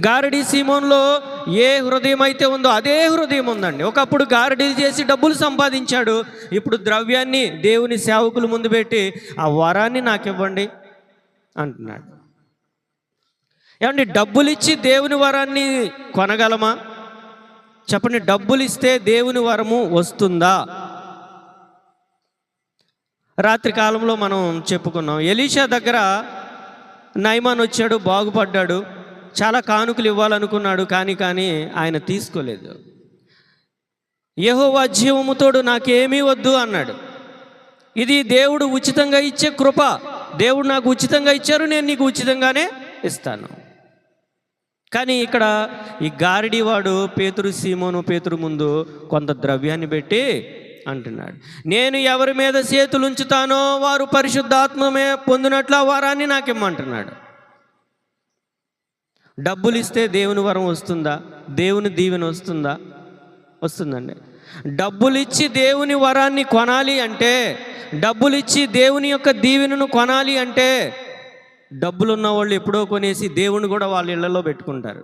గారడీ సీమోన్లో ఏ హృదయం అయితే ఉందో అదే హృదయం ఉందండి. ఒకప్పుడు గారడీ చేసి డబ్బులు సంపాదించాడు. ఇప్పుడు ద్రవ్యాన్ని దేవుని సేవకుల ముందు పెట్టి ఆ వరాన్ని నాకు ఇవ్వండి అంటున్నాడు. ఏమండి, డబ్బులు ఇచ్చి దేవుని వరాన్ని కొనగలమా? చెప్పండి. డబ్బులు ఇస్తే దేవుని వరము వస్తుందా? రాత్రి కాలంలో మనం చెప్పుకున్నాం, ఎలీషా దగ్గర నయమాన్ వచ్చాడు, బాగుపడ్డాడు, చాలా కానుకలు ఇవ్వాలనుకున్నాడు, కానీ ఆయన తీసుకోలేదు. యెహోవా జీవముతోడు నాకేమీ వద్దు అన్నాడు. ఇది దేవుడు ఉచితంగా ఇచ్చే కృప. దేవుడు నాకు ఉచితంగా ఇచ్చారు, నేను నీకు ఉచితంగానే ఇస్తాను. కానీ ఇక్కడ ఈ గారడీవాడు సీమోను పేతురు ముందు కొంత ద్రవ్యాన్ని పెట్టి అంటున్నాడు, నేను ఎవరి మీద చేతులు ఉంచుతానో వారు పరిశుద్ధాత్మమే పొందినట్లు ఆ వరాన్ని నాకు ఇమ్మంటున్నాడు. డబ్బులు ఇస్తే దేవుని వరం వస్తుందా? దేవుని దీవెన వస్తుందా? వస్తుందండి. డబ్బులు ఇచ్చి దేవుని వరాన్ని కొనాలి అంటే, డబ్బులు ఇచ్చి దేవుని యొక్క దీవెనను కొనాలి అంటే, డబ్బులున్న వాళ్ళు ఎప్పుడో కొనేసి దేవుని కూడా వాళ్ళ ఇళ్లలో పెట్టుకుంటారు.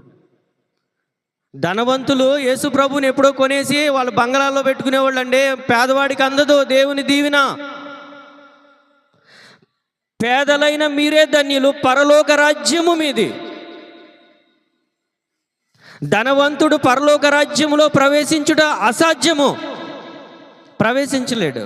ధనవంతులు యేసు ప్రభుని ఎప్పుడో కొనేసి వాళ్ళ బంగళాల్లో పెట్టుకునేవాళ్ళు అండి. పేదవాడికి అందదు దేవుని దీవెన. పేదలైన మీరే ధన్యులు, పరలోక రాజ్యము మీది. ధనవంతుడు పరలోక రాజ్యములో ప్రవేశించుట అసాధ్యము, ప్రవేశించలేడు.